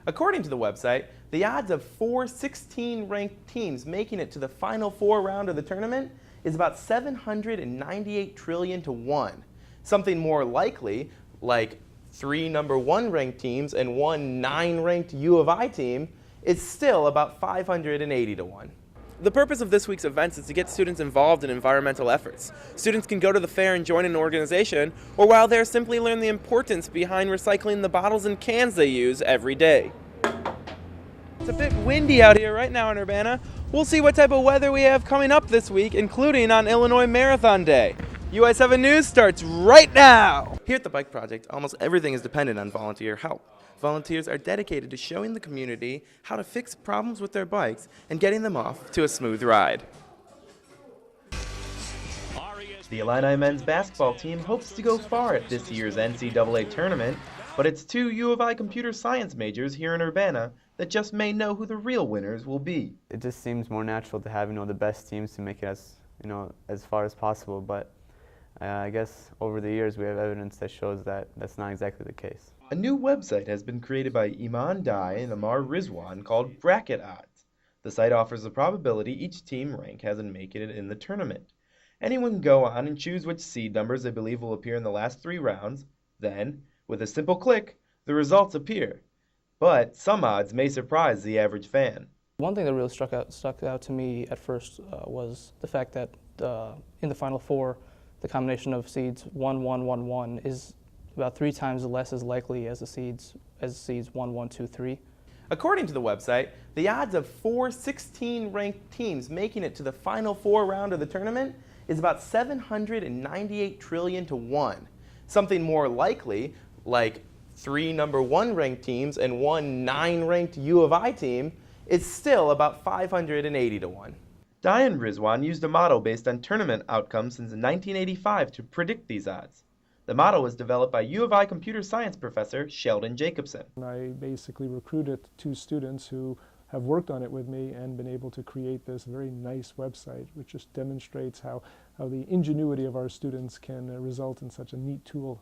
According to the website, the odds of 4 ranked teams making it to the Final Four round of the tournament is about 798 trillion to 1. Something more likely, like 3 number 1 ranked teams and 1 9-ranked U of I team, is still about 580 to 1. The purpose of this week's events is to get students involved in environmental efforts. Students can go to the fair and join an organization, or while there simply learn the importance behind recycling the bottles and cans they use every day. It's a bit windy out here right now in Urbana. We'll see what type of weather we have coming up this week, including on Illinois Marathon Day. UI7 News starts right now! Here at the Bike Project, almost everything is dependent on volunteer help. Volunteers are dedicated to showing the community how to fix problems with their bikes and getting them off to a smooth ride. The Illini men's basketball team hopes to go far at this year's NCAA tournament, but it's 2 U of I computer science majors here in Urbana that just may know who the real winners will be. It just seems more natural to have, the best teams to make it as far as possible, but I guess over the years we have evidence that shows that that's not exactly the case. A new website has been created by Iman Dai and Amar Rizwan called Bracket Odds. The site offers the probability each team rank has in making it in the tournament. Anyone can go on and choose which seed numbers they believe will appear in the last 3 rounds. Then, with a simple click, the results appear. But some odds may surprise the average fan. One thing that really stuck out to me at first was the fact that in the Final Four, the combination of seeds 1, 1, 1, 1 is about 3 times less as likely as the seeds 1, 1, 2, 3. According to the website, the odds of 4 ranked teams making it to the Final Four round of the tournament is about 798 trillion to 1. Something more likely, like 3 number 1 ranked teams and 1 9-ranked U of I team, is still about 580 to 1. Diane Rizwan used a model based on tournament outcomes since 1985 to predict these odds. The model was developed by U of I computer science professor Sheldon Jacobson. I basically recruited 2 students who have worked on it with me and been able to create this very nice website, which just demonstrates how the ingenuity of our students can result in such a neat tool.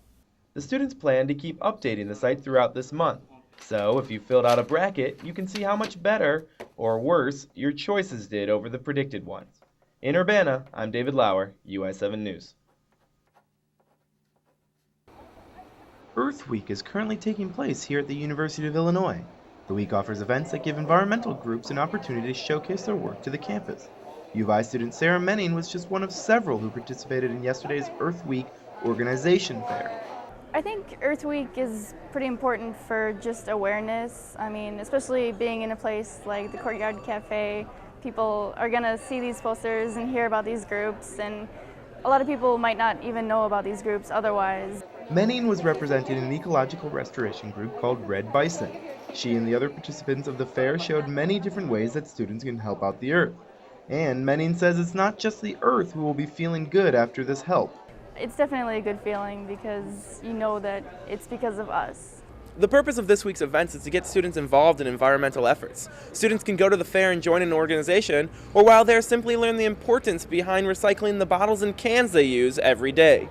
The students plan to keep updating the site throughout this month. So if you filled out a bracket, you can see how much better, or worse, your choices did over the predicted ones. In Urbana, I'm David Lauer, UI7 News. Earth Week is currently taking place here at the University of Illinois. The week offers events that give environmental groups an opportunity to showcase their work to the campus. U of I student Sarah Menning was just one of several who participated in yesterday's Earth Week organization fair. I think Earth Week is pretty important for just awareness. I mean, especially being in a place like the Courtyard Cafe, people are going to see these posters and hear about these groups, and a lot of people might not even know about these groups otherwise. Menning was representing an ecological restoration group called Red Bison. She and the other participants of the fair showed many different ways that students can help out the earth. And Menning says it's not just the earth who will be feeling good after this help. It's definitely a good feeling because you know that it's because of us. The purpose of this week's events is to get students involved in environmental efforts. Students can go to the fair and join an organization, or while there simply learn the importance behind recycling the bottles and cans they use every day.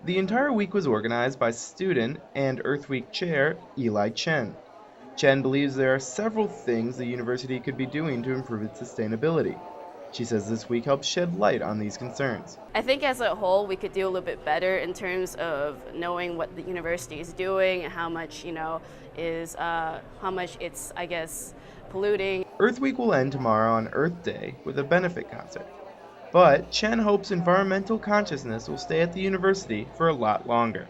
The entire week was organized by student and Earth Week chair Eli Chen. Chen believes there are several things the university could be doing to improve its sustainability. She says this week helps shed light on these concerns. I think as a whole we could do a little bit better in terms of knowing what the university is doing and how much, how much it's, I guess, polluting. Earth Week will end tomorrow on Earth Day with a benefit concert. But Chen hopes environmental consciousness will stay at the university for a lot longer.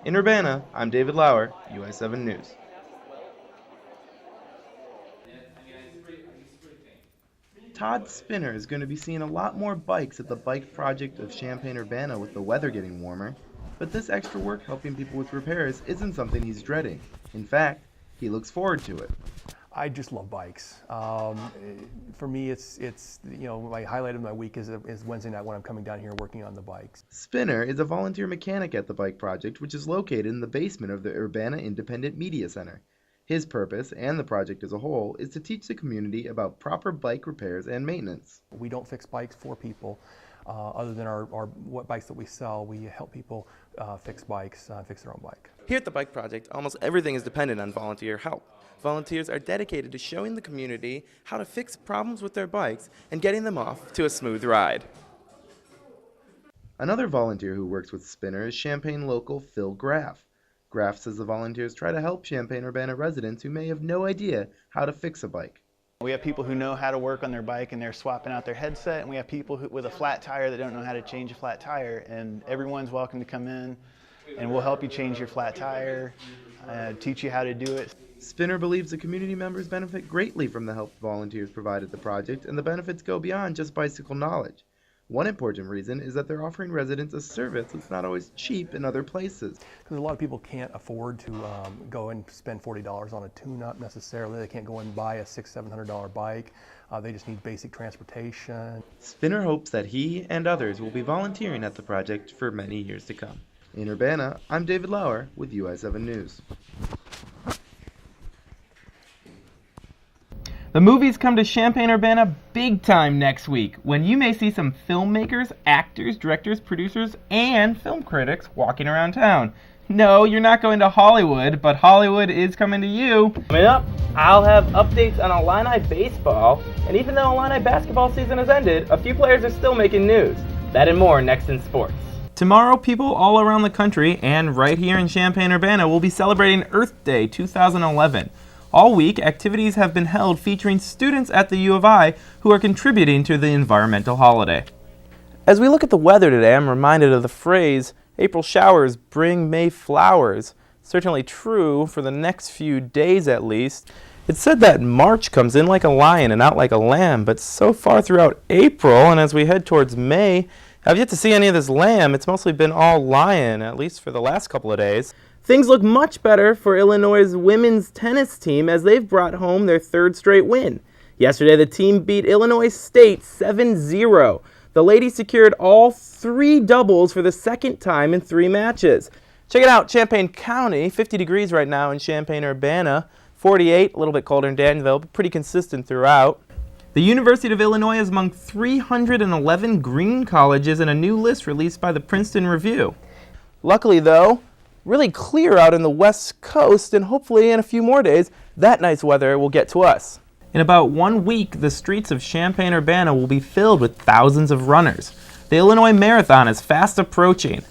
In Urbana, I'm David Lauer, UI7 News. Todd Spinner is going to be seeing a lot more bikes at the Bike Project of Champaign-Urbana with the weather getting warmer. But this extra work helping people with repairs isn't something he's dreading. In fact, he looks forward to it. I just love bikes. For me, it's my highlight of my week is Wednesday night when I'm coming down here working on the bikes. Spinner is a volunteer mechanic at the Bike Project, which is located in the basement of the Urbana Independent Media Center. His purpose, and the project as a whole, is to teach the community about proper bike repairs and maintenance. We don't fix bikes for people. Other than what bikes that we sell, we help people fix bikes, fix their own bike. Here at the Bike Project, almost everything is dependent on volunteer help. Volunteers are dedicated to showing the community how to fix problems with their bikes and getting them off to a smooth ride. Another volunteer who works with Spinner is Champaign local Phil Graff. Graff says the volunteers try to help Champaign-Urbana residents who may have no idea how to fix a bike. We have people who know how to work on their bike and they're swapping out their headset, and we have people with a flat tire that don't know how to change a flat tire, and everyone's welcome to come in and we'll help you change your flat tire, teach you how to do it. Spinner believes the community members benefit greatly from the help volunteers provide at the project, and the benefits go beyond just bicycle knowledge. One important reason is that they're offering residents a service that's not always cheap in other places. Because a lot of people can't afford to go and spend $40 on a tune-up necessarily. They can't go and buy a $600–700 bike. They just need basic transportation. Spinner hopes that he and others will be volunteering at the project for many years to come. In Urbana, I'm David Lauer with UI7 News. The movies come to Champaign-Urbana big time next week, when you may see some filmmakers, actors, directors, producers, and film critics walking around town. No, you're not going to Hollywood, but Hollywood is coming to you. Coming up, I'll have updates on Illini baseball, and even though Illini basketball season has ended, a few players are still making news. That and more next in sports. Tomorrow, people all around the country and right here in Champaign-Urbana will be celebrating Earth Day 2011. All week, activities have been held featuring students at the U of I who are contributing to the environmental holiday. As we look at the weather today, I'm reminded of the phrase, April showers bring May flowers. Certainly true for the next few days at least. It's said that March comes in like a lion and out like a lamb, but so far throughout April and as we head towards May, I've yet to see any of this lamb. It's mostly been all lion, at least for the last couple of days. Things look much better for Illinois' women's tennis team as they've brought home their third straight win. Yesterday, the team beat Illinois State 7-0. The ladies secured all 3 doubles for the second time in 3 matches. Check it out, Champaign County, 50 degrees right now in Champaign-Urbana, 48, a little bit colder in Danville, but pretty consistent throughout. The University of Illinois is among 311 green colleges in a new list released by the Princeton Review. Luckily, though, really clear out in the west coast, and hopefully in a few more days, that nice weather will get to us. In about 1 week, the streets of Champaign-Urbana will be filled with thousands of runners. The Illinois Marathon is fast approaching.